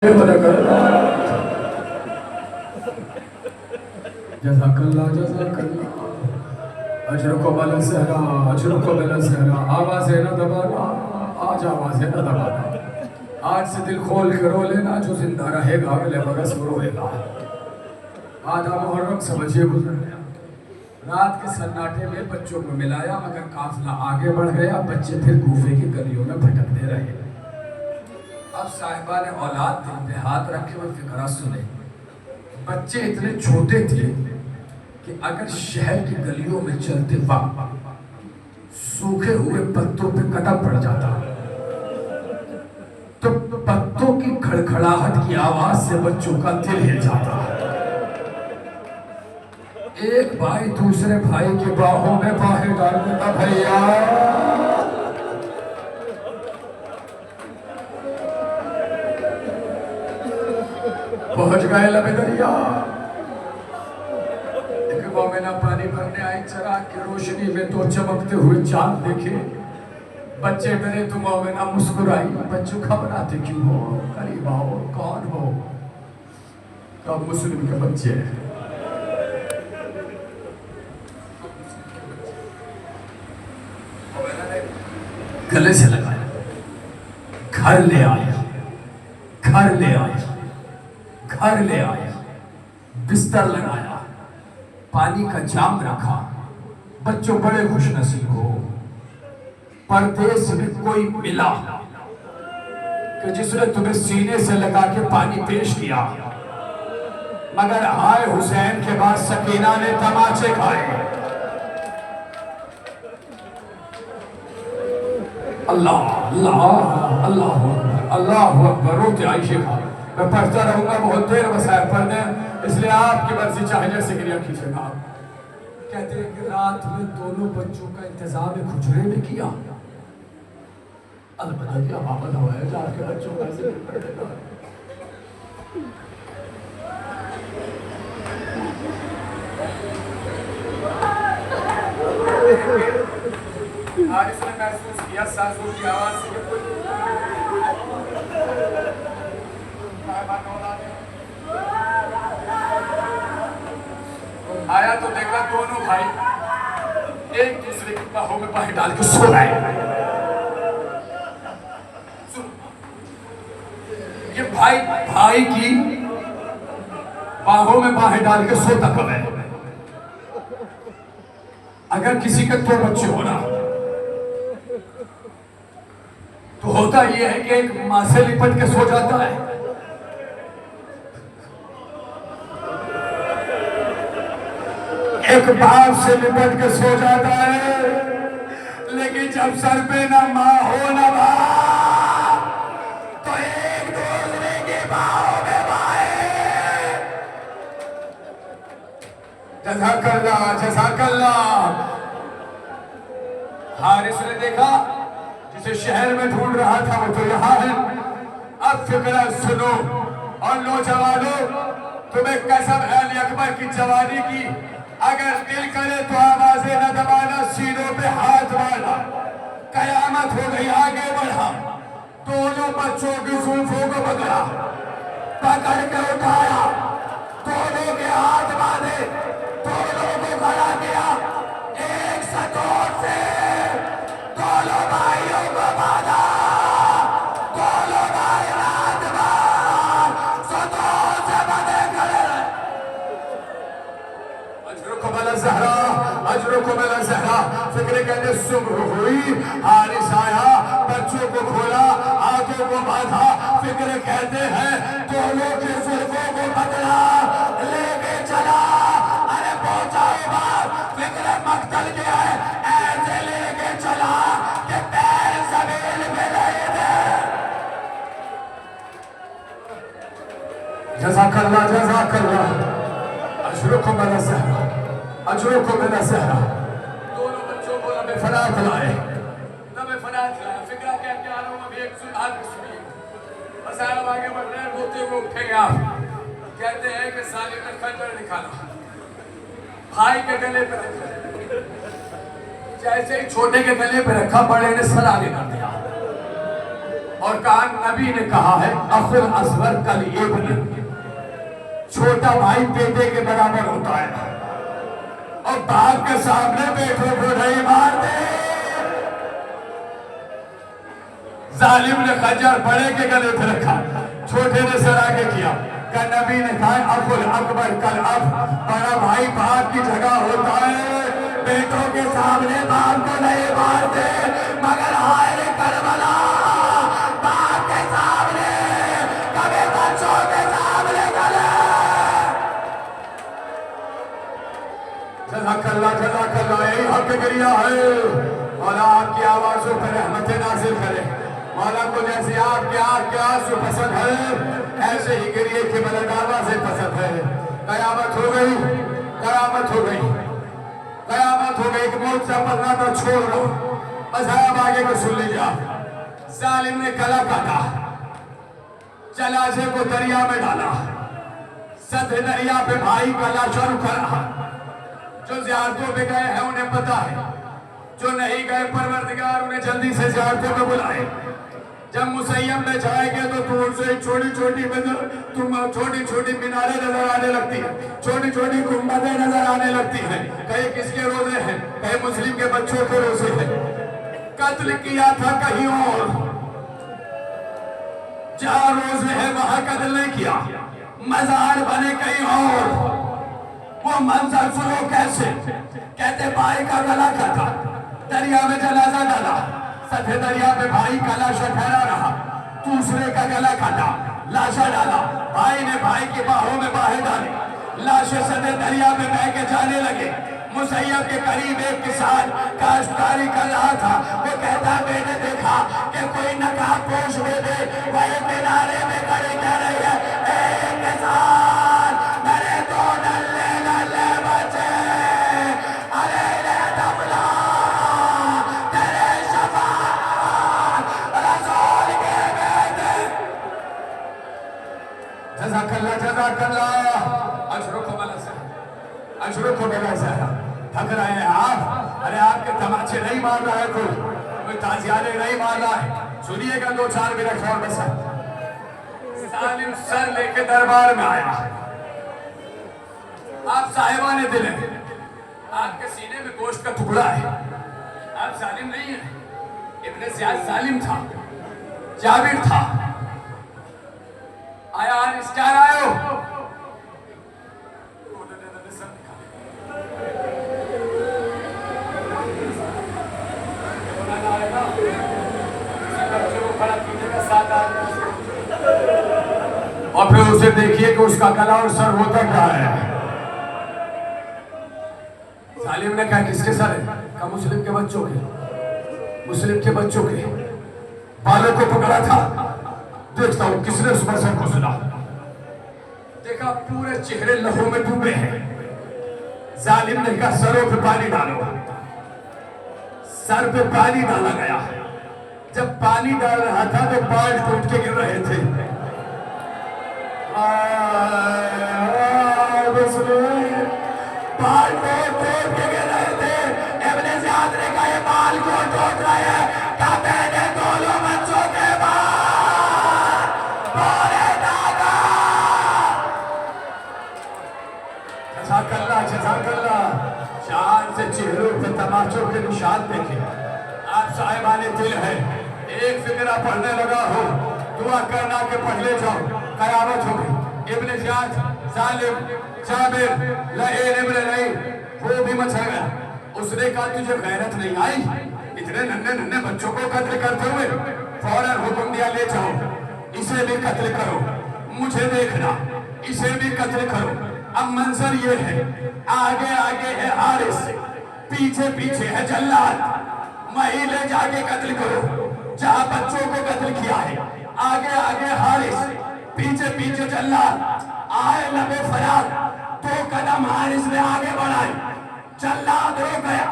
جزاک اللہ جزاک اللہ اجرکم علی الصحرا اجرکم علی الصحرا آوازیں نہ دبانا آج آوازیں نہ دبانا آج سے دل کھول کے رو لینا جو زندہ رہے گا اگلے برس وہ روئے گا آدھا محرم سمجھے گزر گیا رات کے سناٹے میں بچوں کو ملایا مگر قافلہ آگے بڑھ گیا بچے پھر کوفے کی گلیوں میں بھٹکتے رہے اب صاحبہ نے اولاد دل پہ ہاتھ رکھے اور فکرہ سنے بچے اتنے چھوٹے تھے کہ اگر شہر کی گلیوں میں چلتے وقت سوکھے ہوئے پتوں پہ قدم پڑ جاتا تو پتوں کی کھڑکھڑاہٹ کی آواز سے بچوں کا دل ہل جاتا ایک بھائی دوسرے بھائی کے باہوں میں باہیں ڈال دیتا بھیا پہنچ گئے لبے دریا ایک مومنہ پانی بھرنے آئی چراغ کی روشنی میں تو چمکتے ہوئے چاند دیکھے بچے ڈرے تو مومنہ مسکرائی بچوں گھبراتے کیوں ہو قریب آؤ کون ہو تو اب مسلم کے بچے ہیں گلے سے لگایا گھر لے آیا گھر لے آیا گھر لے آیا بستر لگایا پانی کا جام رکھا بچوں بڑے خوش نصیب ہو پردیس میں کوئی ملا کہ جس نے تمہیں سینے سے لگا کے پانی پیش کیا مگر آئے حسین کے بعد سکینہ نے تماچے کھائے اللہ اللہ اللہ اللہ اکبر روتے عائشہ کھا میں پڑھتا رہوں گا بہت دیر وسائل پڑھنے اس لئے آپ کی مرضی چاہے جیسے گریہ کیجئے گا کہتے ہیں کہ رات میں دونوں بچوں کا انتظام کھجرے میں کیا البتہ کیا بابا دعوائے جا کے بچوں کا ذکر کر دیتا ہے آج اس نے محسوس کیا سازوں کی آواز سے آیا تو دیکھا دونوں بھائی ایک دوسرے کی باہوں میں باہیں ڈال کے سو رہے ہیں یہ بھائی کی باہوں میں باہیں ڈال کے سوتا کب ہے اگر کسی کے دو بچے ہونا تو ہوتا یہ ہے کہ ایک ماں سے لپٹ کے سو جاتا ہے ایک باپ سے لپٹ کے سو جاتا ہے لیکن جب سر پہ نہ ماں ہو نہ باپ تو ایک دوسرے کی باہوں میں بائیں جزاک اللہ جزاک اللہ حارث نے دیکھا جسے شہر میں ڈھونڈ رہا تھا وہ تو یہاں ہے اب فکرہ سنو اور نوجوانوں تمہیں قسم ہے علی اکبر کی جوانی کی اگر دل کرے تو آوازیں نہ دبانا سینوں پہ ہاتھ مارنا قیامت ہو گئی آگے بڑھا دونوں بچوں کی زلفوں کو پکڑا پکڑ کے اٹھایا دونوں کے ہاتھ باندھے دونوں کو کھڑا کیا ایک ستون سے دونوں بھائیوں کو باندھا دونوں بھائی رات بھر ستون سے بندھے کھڑے رہے اجرکم علی الزہرا اجرکم علی الزہرا فکر کہتے صبح ہوئی حارث آیا بچوں کو کھولا آنکھوں کو باندھا فکر کہتے ہیں دونوں کے زلفوں کو پکڑا لے کے چلا ارے پہنچاؤ بات فکر مقتل کیا ہے ایسے لے کے چلا کہ پیر زمین میں نہیں دے جزاک اللہ جزاک اللہ اجرکم علی الزہرا اجرکم علی الزہرا دونوں بچوں کو لمبے فنات لائے فکرہ کہہ کے آلوں اب ایک سنہار کی سنی بس آلوں آگے بڑھ رہے ہیں روتے ہوئے اٹھیں گے آپ کہتے ہیں کہ ظالم نے خنجر نکالا بھائی کے گلے پہ رکھا جیسے ہی چھوٹے کے گلے پہ رکھا بڑے نے سر آگے کر دیا اور کہا نبی نے کہا ہے اخل اصغر کل ابن، چھوٹا بھائی بیٹے کے برابر ہوتا ہے، اور باپ کے سامنے بیٹوں کو نہیں مار دے۔ ظالم نے خنجر بڑے کے گلے پہ رکھا، چھوٹے نے سر آگے کیا کہ نبی نے کہا ابو اکبر کل اب، بڑا بھائی باپ کی جگہ ہوتا ہے، بیٹوں کے سامنے باپ کو نہیں مارتے، مگر ہائے کربلا باپ کے سامنے کبھی بچوں کے سامنے چلے۔ جزاک اللہ جزاک اللہ، یہی حق گریہ ہے۔ مولا آپ کی آوازوں پر رحمت نازل کرے، مولا کو جیسے آپ کے آنکھ کے آنسو پسند ہے ایسے ہی گریے کی بلند آوازیں پسند ہے۔ قیامت ہو گئی، قیامت ہو گئی، قیامت ہو گئی، ایک موت سے پڑھنا تو چھوڑ دو، بس آپ آگے کو سن لیجیے۔ ظالم نے گلا کاٹا، جنازے کو دریا میں ڈالا، سطح دریا پہ بھائی کا لاشا رکھا رہا۔ جو زیارتوں پہ گئے ہیں انہیں پتا ہے، جو نہیں گئے پروردگار انہیں جلدی سے زیارتوں پہ بلائے۔ جب مسیم میں جائے گے تو دور سے چھوٹی چھوٹی میناریں نظر آنے لگتی ہیں، چھوٹی چھوٹی گنبدیں نظر آنے لگتی ہیں، کہیں کس کے روزے ہیں، کہیں مسلم کے بچوں کے روزے ہیں۔ قتل کیا تھا کہیں اور، جہاں روزے ہیں وہاں قتل نہیں کیا، مزار بنے کہیں اور۔ وہ منظر سنو کیسے، کہتے بھائی کا گلا کاٹا، دریا میں جنازہ ڈالا، سطح دریا پہ بھائی کا لاشا ٹھہرا رہا، دوسرے کا گلا کاٹا، لاشا ڈالا، بھائی نے بھائی کی باہوں میں باہیں ڈالی، لاشیں سطح دریا پہ بہہ کے جانے لگے۔ مسیب کے قریب ایک کسان کاشتکاری کر رہا تھا، وہ کہتا میں نے دیکھا کہ کوئی نقاب پوش میں دے، وہ ایک کنارے میں کھڑی کہہ رہی ہے اے کسان میرے دو نلے نلے بچے، علیہ دفلا تیرے شفاعت رسول کے بیٹے۔ جزاک اللہ جزاک اللہ، اشرکم اللہ، اشرکم اللہ۔ تھک رہے ہیں آپ، ارے آپ کے تماچے نہیں مار رہا ہے کوئی تازیانے نہیں مار رہا ہے، سنیے گا دو چار منٹ اور بس۔ ظالم سر لے کے دربار میں آیا، آپ صاحبان دل ہیں، آپ کے سینے میں گوشت کا ٹکڑا ہے، آپ ظالم نہیں ہیں۔ ابن زیاد ظالم تھا، جابر تھا، آیا آنسٹار آئے ہو، اور پھر اسے دیکھیے کہ اس کا گلا اور سر ہوتا کیا ہے۔ ظالم نے کہا کس کے سر ہے؟ کہا مسلم کے بچوں کے، مسلم کے بچوں کے بالوں کو پکڑا تھا، دیکھتا ہوں کس نے اس پر سر کو سنا۔ دیکھا پورے چہرے لہو میں ڈوبے ہیں۔ ظالم نے کہا سروں پہ پانی ڈالو، سر پہ پانی ڈالا گیا، جب پانی ڈال رہا تھا تو بال ٹوٹ کے گر رہے تھے۔ بال ٹوٹ کے گر رہے تھے۔ ابن زیاد نے کہا یہ بال کیوں ٹوٹ رہے ہیں؟ کہا میں نے دونوں بچوں کے بال بولے دادا۔ جزاک اللہ جزاک اللہ، شان سے چہروں پہ تماچوں کے نشان دیکھیں۔ آپ صاحبان دل ہیں، ایک فقرہ پڑھنے لگا ہو، دعا کرنا کہ پڑھ لے جاؤ، قیامت ہو گئی۔ ابن زیاد ظالم جابر لعین ابن لعین وہ بھی مچھر گیا۔ اس نے کہا تجھے غیرت نہیں آئی؟ اتنے ننھے ننھے بچوں کو قتل کرتے ہوئے فوراً حکم دیا لے جاؤ، اسے بھی قتل کرو، مجھے دیکھنا اسے بھی قتل کرو۔ اب منظر یہ ہے، آگے آگے ہے حارث، پیچھے پیچھے ہے جلاد، وہیں لے جا کے قتل کرو جہاں بچوں کو قتل کیا ہے۔ آگے آگے حارث، پیچھے پیچھے جلاد، آئے لبے فریاد، 2 قدم حارث نے آگے بڑھائی، جلاد رو گیا،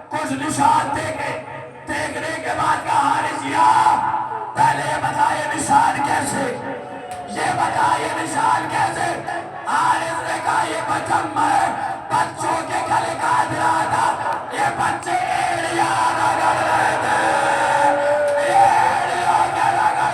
کچھ نشان دیکھنے کے بعد کہا حارث یا پہلے یہ بتا یہ نشان کیسے، یہ بتا یہ نشان کیسے؟ حارث نے کہا یہ بچم ہے، بچوں کے گلے کاٹ رہا تھا، یہ بچے ایڑیاں رگڑ رہے تھے، ایڑیوں کے رگڑ